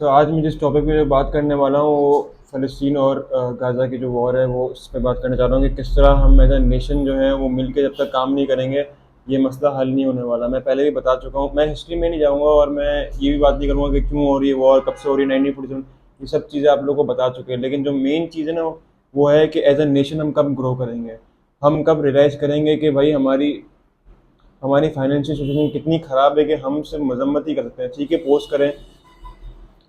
तो आज मैं जिस टॉपिक पे बात करने वाला हूँ वो फ़लस्तीन और गाज़ा की जो वॉर है वो उस पे बात करना चाह रहा हूँ कि किस तरह हम एज अ नेशन जो है वो मिल के जब तक काम नहीं करेंगे ये मसला हल नहीं होने वाला। मैं पहले भी बता चुका हूँ, मैं हिस्ट्री में नहीं जाऊँगा और मैं ये भी बात नहीं करूँगा कि क्यों हो रही है वॉर, कब से हो रही है, 1947। ये सब चीज़ें आप लोगों को बता चुके हैं, लेकिन जो मेन चीज़ है ना वो है कि एज अ नेशन हम कब ग्रो करेंगे, हम कब रियलाइज़ करेंगे कि भाई हमारी हमारी फाइनेंशियल सिचुएशन कितनी ख़राब है कि हम सिर्फ मजम्मत ही कर सकते हैं। ठीक है, पोस्ट करें,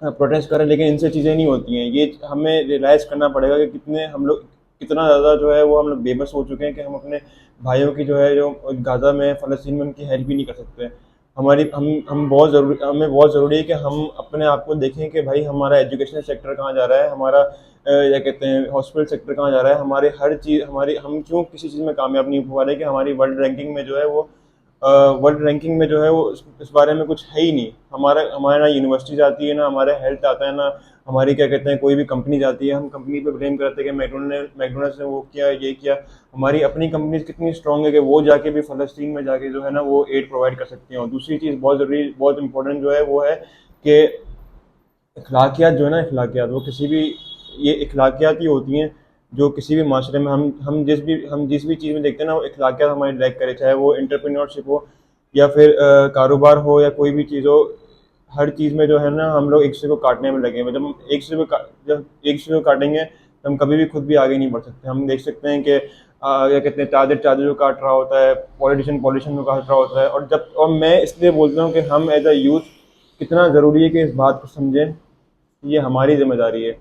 प्रोटेस्ट करें, लेकिन इनसे चीज़ें नहीं होती हैं। ये हमें रियलाइज़ करना पड़ेगा कि कितने हम लोग कितना ज़्यादा जो है वो हम लोग बेबस हो चुके हैं कि हम अपने भाइयों की जो है जो गाज़ा में फ़लस्तीन में उनकी हेल्प भी नहीं कर सकते। हमारी हम बहुत ज़रूरी हमें बहुत ज़रूरी है कि हम अपने आप को देखें कि भाई हमारा एजुकेशन सेक्टर कहाँ जा रहा है, हमारा क्या कहते हैं हॉस्पिटल सेक्टर कहाँ जा रहा है, हमारे हर चीज़ हमारी हम क्यों किसी चीज़ में कामयाब नहीं हो पा रहे कि हमारी वर्ल्ड रैंकिंग में जो है वो वर्ल्ड रैंकिंग में जो है वो इस बारे में कुछ है ही नहीं। हमारे ना यूनिवर्सिटी जाती है, ना हमारे हेल्थ आता है, ना हमारी क्या कहते हैं कोई भी कंपनी जाती है। हम कंपनी पे ब्लेम करते हैं कि मैकडोनल्ड्स ने वो किया, ये किया। हमारी अपनी कंपनीज कितनी स्ट्रांग है कि वो जाके भी फ़लस्तीन में जाके जो है ना वो एड प्रोवाइड कर सकती हैं। और दूसरी चीज़ बहुत ज़रूरी, बहुत इंपॉर्टेंट जो है वो है कि अखलाकियात जो है ना, अखलाकियात वो किसी भी ये अखलाकियात ही होती हैं जो किसी भी माशरे में हम जिस भी चीज़ में देखते हैं ना वो अखलाकियात हमारी लैग करे, चाहे वो एंटरप्रेन्योरशिप हो या फिर कारोबार हो या कोई भी चीज़ हो। हर चीज़ में जो है ना हम लोग एक दूसरे को काटने में लगे हुए हैं। जब एक दूसरे को काटेंगे तो हम कभी भी खुद भी आगे नहीं बढ़ सकते। हम देख सकते हैं कि क्या कहते हैं चादर चादर को काट रहा होता है, पॉलिटिशियन पॉलिटिशियन को काट रहा होता है। और मैं इसलिए बोलता हूँ कि हम एज अ यूथ कितना ज़रूरी है कि इस बात को समझें, ये हमारी जिम्मेदारी है।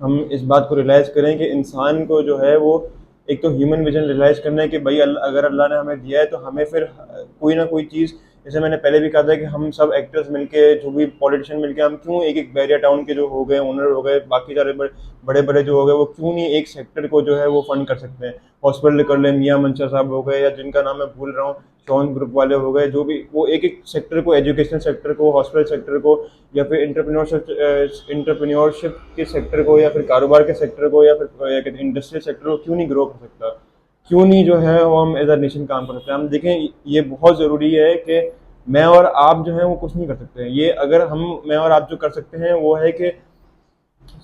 हम इस बात को रियलाइज़ करें कि इंसान को जो है वो एक तो ह्यूमन विजन रियलाइज़ करना है कि भाई अगर अल्लाह ने हमें दिया है तो हमें फिर कोई ना कोई चीज़, जैसे मैंने पहले भी कहा था कि हम सब एक्टर्स मिलके, जो भी पॉलिटिशियन मिलके, हम क्यों एक एक बैरिया टाउन के जो हो गए ओनर हो गए, बाकी सारे बड़े बड़े जो हो गए, वो क्यों नहीं एक सेक्टर को जो है वो फंड कर सकते हैं। हॉस्पिटल कर ले, मियाँ मंशा साहब हो गए या जिनका नाम मैं भूल रहा हूँ, शॉन ग्रुप वाले हो गए, जो भी वो एक एक सेक्टर को, एजुकेशन सेक्टर को, हॉस्पिटल सेक्टर को, या फिर इंटरप्रेन्योरशिप के सेक्टर को, या फिर कारोबार के सेक्टर को, या फिर इंडस्ट्रियल सेक्टर को क्यों नहीं ग्रो कर सकता, क्यों नहीं जो है वो हम एज अ नेशन काम कर सकते हैं। हम देखें, ये बहुत ज़रूरी है कि मैं और आप जो है वो कुछ नहीं कर सकते हैं। ये अगर हम मैं और आप जो कर सकते हैं वो है कि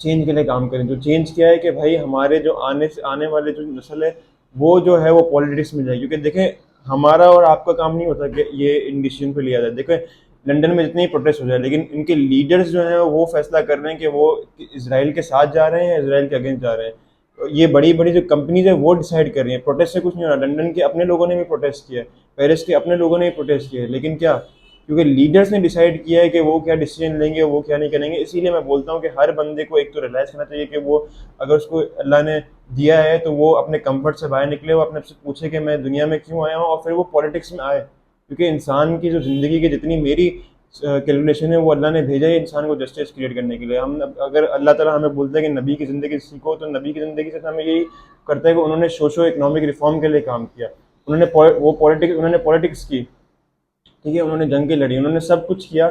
चेंज के लिए काम करें। जो चेंज किया है कि भाई हमारे जो आने से आने वाले जो नस्ल है वो जो है वो पॉलिटिक्स में जाए, क्योंकि देखें हमारा और आपका काम नहीं होता कि ये इन डिसीजन पे लिया जाए। देखें लंदन में जितने ही प्रोटेस्ट हो जाए, लेकिन इनके लीडर्स जो हैं वो फैसला कर रहे हैं कि वो इसराइल के साथ जा रहे हैं या इसराइल के अगेंस्ट जा रहे हैं। तो ये बड़ी बड़ी जो कंपनीज है वो डिसाइड कर रही हैं। प्रोटेस्ट से कुछ नहीं हो रहा। लंदन के अपने लोगों ने भी प्रोटेस्ट किया है, पेरिस के अपने लोगों ने भी प्रोटेस्ट किया है, लेकिन क्या, क्योंकि लीडर्स ने डिसाइड किया है कि वो क्या डिसीजन लेंगे, वो क्या नहीं करेंगे। इसीलिए मैं बोलता हूँ कि हर बंदे को एक तो रियलाइज़ करना चाहिए कि वो अगर उसको अल्लाह ने दिया है तो वो अपने कंफर्ट से बाहर निकले, वो अपने से पूछे कि मैं दुनिया में क्यों आया हूँ, और फिर वो पॉलिटिक्स में आए। क्योंकि इंसान की जो ज़िंदगी की जितनी मेरी कैलकुलेशन है वो अल्लाह ने भेजा है इंसान को जस्टिस क्रिएट करने के लिए। हम अगर अल्लाह ताला हमें बोलता है कि नबी की ज़िंदगी सीखो, तो नबी की ज़िंदगी से हमें यही करता है कि उन्होंने सोशो इकोनॉमिक रिफॉर्म के लिए काम किया। उन्होंने पॉलिटिक्स की, ठीक है, उन्होंने जंगें लड़ी, उन्होंने सब कुछ किया,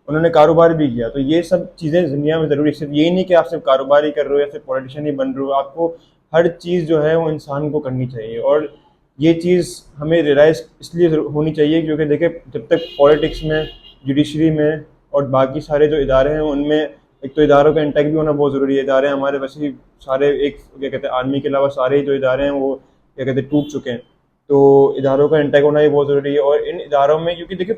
उन्होंने कारोबार भी किया। तो ये सब चीज़ें दुनिया में ज़रूरी, सिर्फ यही नहीं कि आप सिर्फ कारोबार ही कर रहे हो या सिर्फ पॉलिटिशियन ही बन रहे हो। आपको हर चीज़ जो है वो इंसान को करनी चाहिए। और ये चीज़ हमें रियलाइज़ इसलिए होनी चाहिए क्योंकि देखिए जब तक पॉलिटिक्स में, जुडिशरी में और बाकी सारे जो इदारे हैं उनमें, एक तो इदारों का इंटैक्ट भी होना बहुत ज़रूरी है। इदारे हमारे वैसे ही सारे, एक क्या कहते हैं आर्मी के अलावा सारे जो इदारे हैं वो क्या कहते हैं टूट चुके हैं। तो इदारों का इंटैक होना ही बहुत ज़रूरी है। और इन इदारों में, क्योंकि देखिए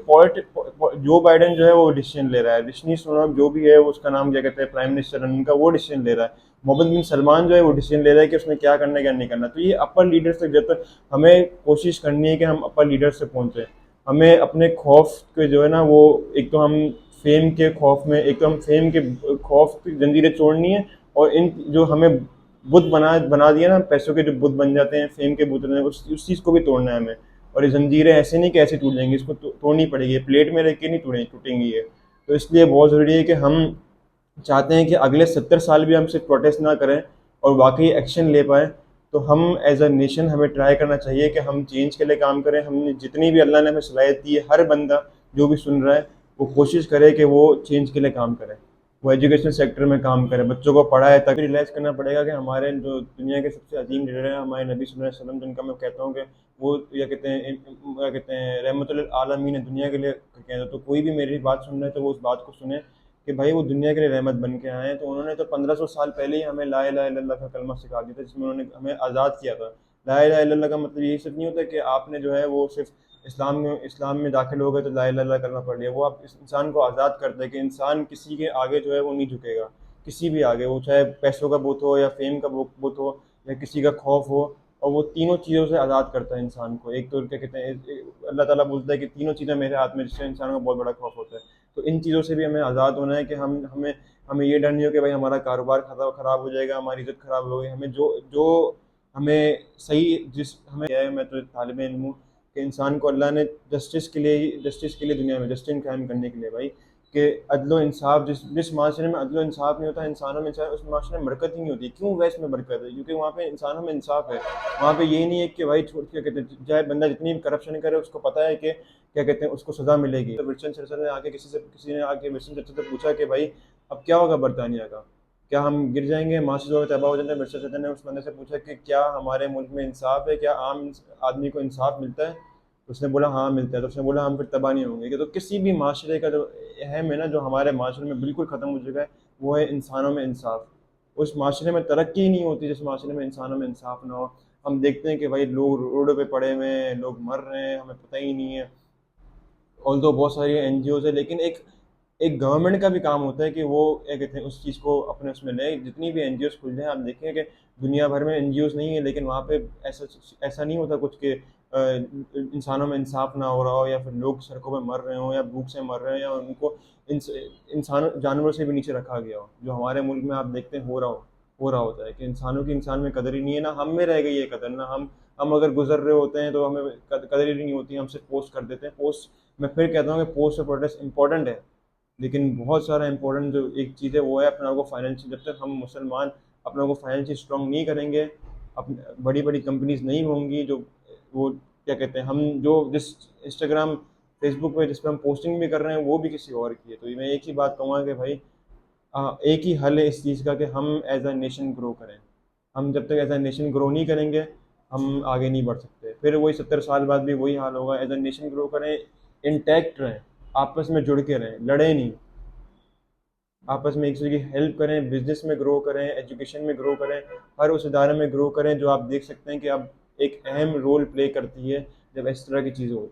जो बाइडन जो है वो डिसीजन ले रहा है, ऋषि सुनक जो भी है वो, उसका नाम क्या कहते हैं प्राइम मिनिस्टर, उनका, वो डिसीजन ले रहा है। मोहम्मद बिन सलमान जो है वो डिसीजन ले रहा है कि उसने क्या करना है क्या नहीं करना। तो ये अपर लीडर्स तक, जब तक हमें कोशिश करनी है कि हम अपर लीडर्स से पहुँचे। हमें अपने खौफ के जो है ना वो, एक तो हम फेम के खौफ में, एक तो हम फेम के खौफ की जंजीरें तोड़नी है। और इन जो हमें बुत बना बना दिया ना, पैसों के जो बुत बन जाते हैं, फेम के बुत, उस चीज़ को भी तोड़ना है हमें। और ये जंजीरें ऐसे नहीं कि ऐसे टूट जाएंगी, इसको तोड़नी पड़ेगी। प्लेट में रह के नहीं टूटेंगी ये। तो इसलिए बहुत ज़रूरी है कि हम चाहते हैं कि अगले 70 साल भी हम सिर्फ प्रोटेस्ट ना करें और वाकई एक्शन ले पाएँ। तो हम एज अ नेशन हमें ट्राई करना चाहिए कि हम चेंज के लिए काम करें। हमने जितनी भी अल्लाह ने हमें सलाहियत दी है, हर बंदा जो भी सुन रहा है वो कोशिश करे कि वो चेंज के लिए काम करे, वो एजुकेशन सेक्टर में काम करे, बच्चों को पढ़ाए। तभी रियलाइज़ करना पड़ेगा कि हमारे जो दुनिया के सबसे अजीम लीडर हैं, हमारे नबी सल्लल्लाहु अलैहि वसल्लम, जिनका मैं कहता हूँ कि वो क्या कहते हैं रहमतुल आलमीन है दुनिया के लिए कहते हैं। तो कोई भी मेरी बात सुन रहे हैं तो वो उस बात को सुने कि भाई वो दुनिया के लिए रहमत बन के आए हैं। तो उन्होंने तो 1500 साल पहले ही हमें ला इलाहा इल्लल्लाह का कलमा सिखा दिया था, जिसमें उन्होंने हमें आज़ाद किया था। ला इलाहा इल्लल्लाह का मतलब यही सिर्फ नहीं होता कि आपने जो है वो सिर्फ इस्लाम में दाखिल हो गए तो ला इलाहा इल्लल्लाह कलमा पढ़ लिया। वो आप इस इंसान को आज़ाद करता है कि इंसान किसी के आगे जो है वो नहीं झुकेगा, किसी भी आगे, वो चाहे पैसों का बुत हो या फेम का बुत हो या किसी का खौफ हो। और वो तीनों चीज़ों से आज़ाद करता है इंसान को। एक तो क्या कहते हैं, अल्लाह ताला बोलता है कि तीनों चीज़ें मेरे हाथ में, जिससे इंसान को बहुत बड़ा खौफ होता है। तो इन चीज़ों से भी हमें आज़ाद होना है कि हम हमें हमें ये डर नहीं हो कि भाई हमारा कारोबार खराब हो जाएगा, हमारी इज्जत खराब हो गई। हमें जो जो हमें सही जिस हमें है, मैं तो तालिब इल्म हूँ कि इंसान को अल्लाह ने जस्टिस के लिए दुनिया में जस्टिस कायम करने के लिए भाई, कि अदलो इंसाफ, जिस जिस माशरे में अदलो इंसाफ नहीं होता इंसानों में, चाहे उस माशरे में बरकत ही नहीं होती। क्यों वैसे में बरकत है? क्योंकि वहाँ पे इंसानों में इंसाफ है। वहाँ पे ये नहीं है कि भाई छोड़ क्या कहते हैं, चाहे बंदा जितनी भी करप्शन करे उसको पता है कि क्या कहते हैं उसको सजा मिलेगी। तो विल्सन चर्चिल ने आके किसी ने आके विल्सन चर्चिल से पूछा कि भाई अब क्या होगा बरतानिया का, क्या हम गिर जाएंगे, माशी जो तबाह हो जाते हैं। विल्सन चर्चिल ने उस बंदे से पूछा कि क्या हमारे मुल्क में इंसाफ है, क्या आम आदमी को इंसाफ मिलता है? तो उसने बोला हाँ मिलता है। तो उसने बोला हम फिर तबाह नहीं होंगे। कि तो किसी भी माशरे का जो अहम है ना, जो हमारे माशरे में बिल्कुल ख़त्म हो चुका है, वो है इंसानों में इंसाफ। उस माशरे में तरक्की ही नहीं होती जिस माशरे में इंसानों में इंसाफ ना हो। हम देखते हैं कि भाई लोग रोडों पे पड़े हुए हैं, लोग मर रहे हैं, हमें पता ही नहीं है। ऑल दो बहुत सारी एनजीओ है, लेकिन एक एक गवर्नमेंट का भी काम होता है कि वो क्या कहते हैं उस चीज़ को अपने उसमें ले। जितनी भी एनजीओ खुल रहे हैं, आप देखें कि दुनिया भर में एनजीओ नहीं है, लेकिन वहाँ पे ऐसा ऐसा नहीं होता कुछ कि इंसानों में इंसाफ ना हो रहा हो, या फिर लोग सड़कों पे मर रहे हों, या भूख से मर रहे हैं, या उनको इंसानों जानवरों से भी नीचे रखा गया हो, जो हमारे मुल्क में आप देखते हैं हो रहा होता है कि इंसानों की इंसान में कदर ही नहीं है। ना हम में रह गई है कदर, ना हम अगर गुजर रहे होते हैं तो हमें कदर ही नहीं होती, हम सिर्फ पोस्ट कर देते हैं। पोस्ट, मैं फिर कहता हूँ कि पोस्ट और प्रोटेस्ट इंपॉर्टेंट है, लेकिन बहुत सारा इंपॉर्टेंट जो एक चीज़ है वो है अपने आप को फाइनेंशियल, जब तक हम मुसलमान अपने आप को फाइनेंशियल स्ट्रांग नहीं करेंगे, अपने बड़ी बड़ी कंपनीज नहीं होंगी जो वो क्या कहते हैं, हम जो जिस इंस्टाग्राम फेसबुक पे जिस पे हम पोस्टिंग भी कर रहे हैं वो भी किसी और की है। तो मैं एक ही बात कहूँगा कि भाई एक ही हल है इस चीज़ का कि हम एज अ नेशन ग्रो करें। हम जब तक एज अ नेशन ग्रो नहीं करेंगे, हम आगे नहीं बढ़ सकते। फिर वही 70 साल बाद भी वही हाल होगा। एज अ नेशन ग्रो करें, इंटैक्ट रहें, आपस में जुड़ के रहें, लड़े नहीं, आपस में एक दूसरे की हेल्प करें, बिजनेस में ग्रो करें, एजुकेशन में ग्रो करें, हर उस इदारे में ग्रो करें जो आप देख सकते हैं कि अब एक अहम रोल प्ले करती है जब इस तरह की चीज़ें होती हैं।